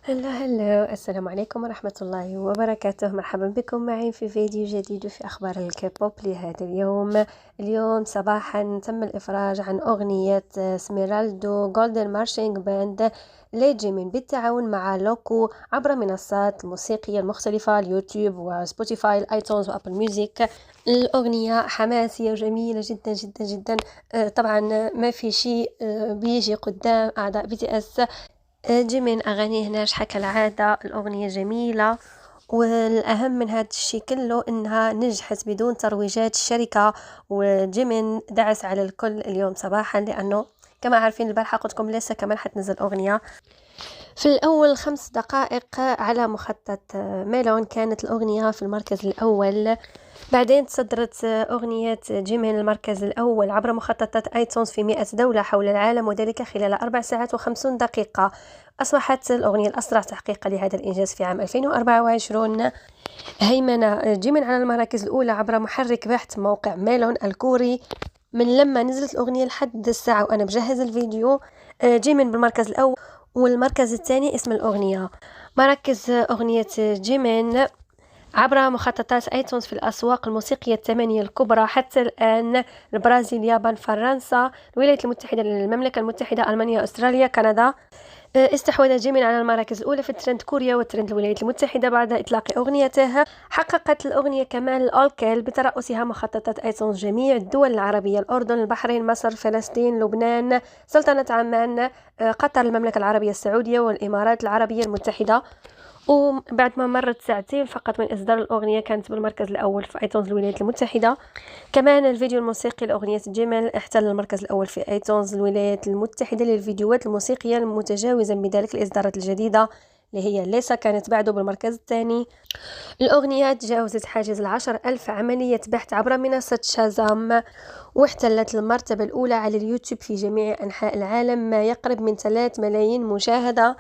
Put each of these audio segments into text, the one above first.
هلا السلام عليكم ورحمة الله وبركاته. مرحبا بكم معي في فيديو جديد في أخبار الكيبوب لهذا اليوم صباحا تم الإفراج عن أغنية سميرالدو جولدن مارشينج باند لجيمين بالتعاون مع لوكو عبر منصات الموسيقية المختلفة اليوتيوب وسبوتيفاي الايتونز وابل ميوزك. الأغنية حماسية وجميلة جدا جدا جدا. طبعا ما في شيء بيجي قدام أعضاء BTS. جيمين أغانيه ناجحة كالعادة، الأغنية جميلة، والأهم من هذا الشيء كله إنها نجحت بدون ترويجات الشركة. وجيمين دعس على الكل اليوم صباحا، لأنه كما عارفين البارحة قلت لكم لسه كمان حتنزل أغنية. في الأول 5 دقائق على مخطط ميلون كانت الأغنية في المركز الأول. بعدين تصدرت أغنية جيمين المركز الأول عبر مخططات آيتونز في 100 دولة حول العالم، وذلك خلال 4 ساعات و50 دقيقة. أصبحت الأغنية الأسرع تحقيقا لهذا الإنجاز في عام 2024. هيمنة جيمين على المراكز الأولى عبر محرك بحث موقع ميلون الكوري. من لما نزلت الأغنية لحد الساعة وأنا بجهز الفيديو، جيمين بالمركز الأول، والمركز الثاني اسم الأغنية. مراكز أغنية جيمين عبر مخططات آيتونز في الأسواق الموسيقية الثمانية الكبرى حتى الآن: البرازيل، اليابان، فرنسا، الولايات المتحدة، المملكة المتحدة، ألمانيا، أستراليا، كندا. استحوذ جيمين على المراكز الأولى في الترند كوريا والترند الولايات المتحدة بعد إطلاق أغنيته. حققت الأغنية كمان الأولكيل بترأسها مخططات آيتونز جميع الدول العربية: الأردن، البحرين، مصر، فلسطين، لبنان، سلطنة عمان، قطر، المملكة العربية السعودية، والإمارات العربية المتحدة. وبعد ما مرت ساعتين فقط من إصدار الأغنية كانت بالمركز الأول في آيتونز الولايات المتحدة. كمان الفيديو الموسيقي لأغنية جيمين احتل المركز الأول في آيتونز الولايات المتحدة للفيديوهات الموسيقية، متجاوزا بذلك الإصدارات الجديدة اللي هي ليسا كانت بعده بالمركز الثاني. الأغنية تجاوزت حاجز 10,000 عملية بحث عبر منصة شازام، واحتلت المرتبة الأولى على اليوتيوب في جميع أنحاء العالم، ما يقرب من 3 ملايين مشاهدة.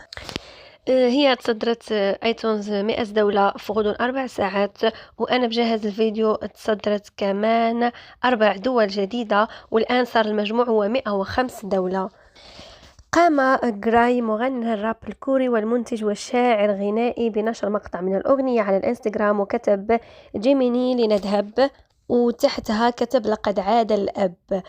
هي تصدرت آيتونز 100 دولة في غضون 4 ساعات، وأنا بجهز الفيديو تصدرت كمان 4 دول جديدة، والآن صار المجموع هو 105 دولة. قام جراي مغني الراب الكوري والمنتج والشاعر الغنائي بنشر مقطع من الأغنية على الانستغرام، وكتب جيميني لنذهب، وتحتها كتب لقد عاد الأب.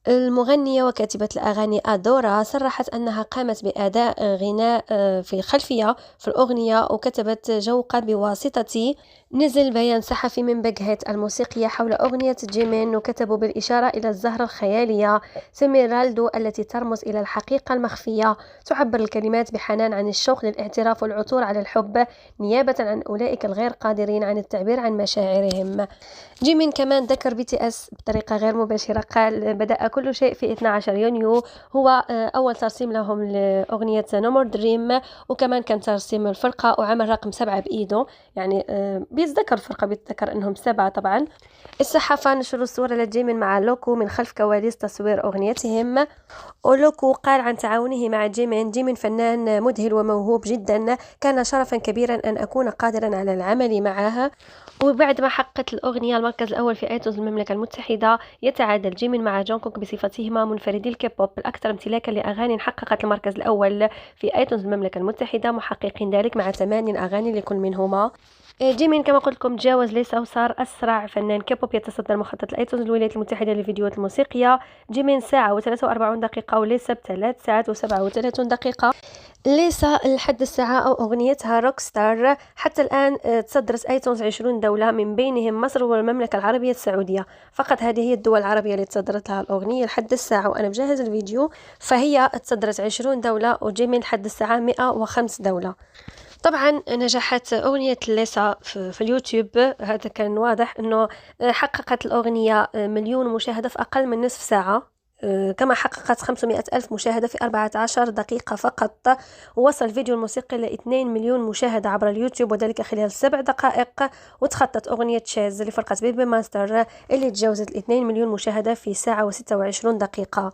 المغنية وكاتبة الأغاني أدورا صرحت أنها قامت بأداء غناء في الخلفية في الأغنية، وكتبت جوقة بواسطتي. نزل بيان صحفي من بجهة الموسيقية حول أغنية جيمين، وكتبوا بالإشارة إلى الزهرة الخيالية سميرالدو التي ترمز إلى الحقيقة المخفية. تعبر الكلمات بحنان عن الشوق للاعتراف والعثور على الحب، نيابة عن أولئك الغير قادرين عن التعبير عن مشاعرهم. جيمين كمان ذكر BTS بطريقة غير مباشرة، قال: بدأ كل شيء في 12 يونيو، هو أول ترسيم لهم لأغنية No More Dream، وكمان كان ترسيم الفرقة وعمل رقم 7 بإيده، يعني بيتذكر الفرقة، بيتذكر أنهم 7 طبعا. الصحافة نشروا الصورة لجيمين مع لوكو من خلف كواليس تصوير أغنيتهم. ولوكو قال عن تعاونه مع جيمين: فنان مذهل وموهوب جدا، كان شرفا كبيرا أن أكون قادرا على العمل معها. وبعد ما حققت الأغنية المركز الأول في آيتونز المملكة المتحدة، يتعادل جيمين مع جونغكوك بصفتهما منفردي الكيبوب الأكثر امتلاكا لأغاني حققت المركز الأول في آيتونز المملكة المتحدة، محققين ذلك مع 8 أغاني لكل منهما. جيمين كما قلت لكم تجاوز ليسا وصار أسرع فنان كيبوب يتصدر مخطط الآيتونز الولايات المتحدة للفيديوهات الموسيقية. جيمين ساعة و43 دقيقة، وليسا ب3 ساعات و37 دقيقة. ليسا لحد الساعة أو أغنيتها روك ستار حتى الآن تصدرت آيتونز 20 دولة، من بينهم مصر والمملكة العربية السعودية. فقط هذه هي الدول العربية اللي تصدرت لها الأغنية لحد الساعة وأنا بجهز الفيديو، فهي تصدرت 20 دولة، وجيمين لحد الساعة 105 دولة. طبعا نجحت أغنية ليسا في اليوتيوب، هذا كان واضح أنه حققت الأغنية 1,000,000 مشاهدة في أقل من نصف ساعة، كما حققت 500,000 مشاهدة في 14 دقيقة فقط. ووصل الفيديو الموسيقي ل 2 مليون مشاهدة عبر اليوتيوب، وذلك خلال 7 دقائق. وتخطت أغنية شاز لفرقة بيبي ماستر اللي تجاوزت 2 مليون مشاهدة في ساعة و26 دقيقة.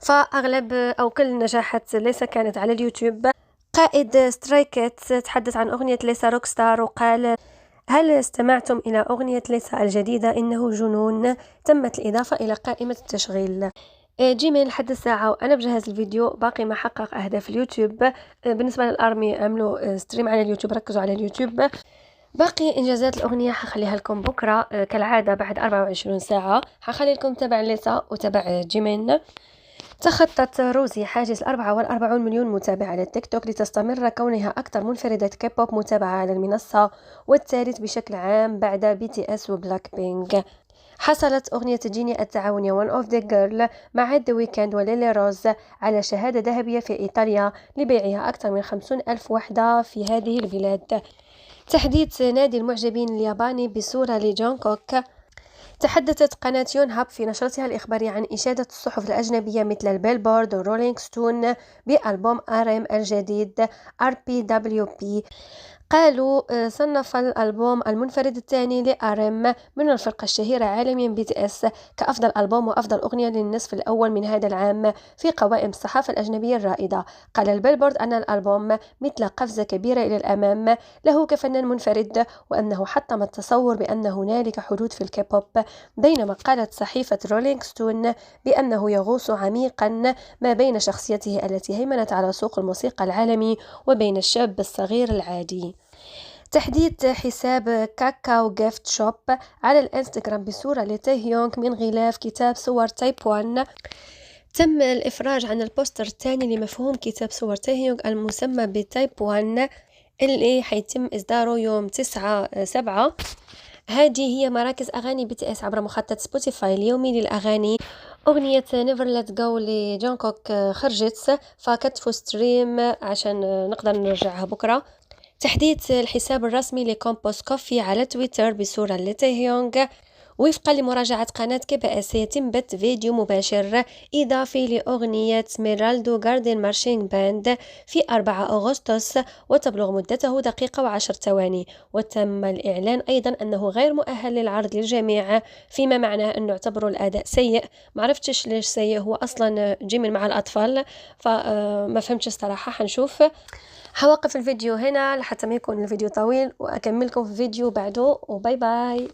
فأغلب أو كل نجاحات ليسا كانت على اليوتيوب. قائد سترايكت تحدث عن أغنية ليسا روك ستار وقال: هل استمعتم إلى أغنية ليسا الجديدة؟ إنه جنون، تمت الإضافة إلى قائمة التشغيل. جيميل لحد الساعة وأنا بجهز الفيديو باقي ما حقق أهداف اليوتيوب. بالنسبة للأرمي عملوا ستريم على اليوتيوب، ركزوا على اليوتيوب. باقي إنجازات الأغنية حخليها لكم بكرة كالعادة بعد 24 ساعة. حخلي لكم تبع ليسا وتبع جيمين. تخطت روزي حاجز 44 مليون متابع على التيك توك لتستمر كونها أكثر منفردة كيبوب متابعة على المنصة، والثالث بشكل عام بعد BTS وبلاك بينك. حصلت أغنية جيني التعاونية One of the Girl مع The Weeknd وليلي روز على شهادة ذهبية في إيطاليا لبيعها أكثر من 50 ألف وحدة في هذه البلاد. تحديث نادي المعجبين الياباني بصورة لجونكوك. تحدثت قناة يون هاب في نشرتها الإخباري عن إشادة الصحف الأجنبية مثل البيلبورد ورولينغ ستون بألبوم RM الجديد RPWP. قالوا صنف الألبوم المنفرد الثاني لآرم من الفرقة الشهيرة عالميا BTS كأفضل ألبوم وأفضل أغنية للنصف الأول من هذا العام في قوائم الصحافة الأجنبية الرائدة. قال البيلبورد أن الألبوم مثل قفزة كبيرة إلى الأمام له كفنان منفرد، وأنه حطم التصور بأن هنالك حدود في الكيبوب، بينما قالت صحيفة رولينغ ستون بأنه يغوص عميقا ما بين شخصيته التي هيمنت على سوق الموسيقى العالمي وبين الشاب الصغير العادي. تحديث حساب كاكاو جيفت شوب على الانستغرام بصورة لتيه يونغ من غلاف كتاب صور تايب 1. تم الإفراج عن البوستر الثاني لمفهوم كتاب صور تيه يونغ المسمى بتايب 1 اللي حيتم إصداره يوم 9/7. هذه هي مراكز أغاني BTS عبر مخطط سبوتيفاي اليومي للأغاني. أغنية Never Let Go لجونكوك خرجت، فكتفوا ستريم عشان نقدر نرجعها بكرة. تحديث الحساب الرسمي لكومبوس كوفي على تويتر بصورة لتيه يونغ. وفقا لمراجعة قناة KBS سيتم بث فيديو مباشر إضافي لأغنية ميرالدو غاردن مارشينج باند في 4 أغسطس، وتبلغ مدته 1 دقيقة و10 ثواني. وتم الإعلان أيضا أنه غير مؤهل للعرض للجميع، فيما معناه أنه اعتبروا الأداء سيء. معرفتش ليش سيء، هو أصلا جيمين مع الأطفال، فما فهمتش الصراحة. حنشوف. حوقف الفيديو هنا لحتى ما يكون الفيديو طويل وأكملكم في فيديو بعده، وباي باي.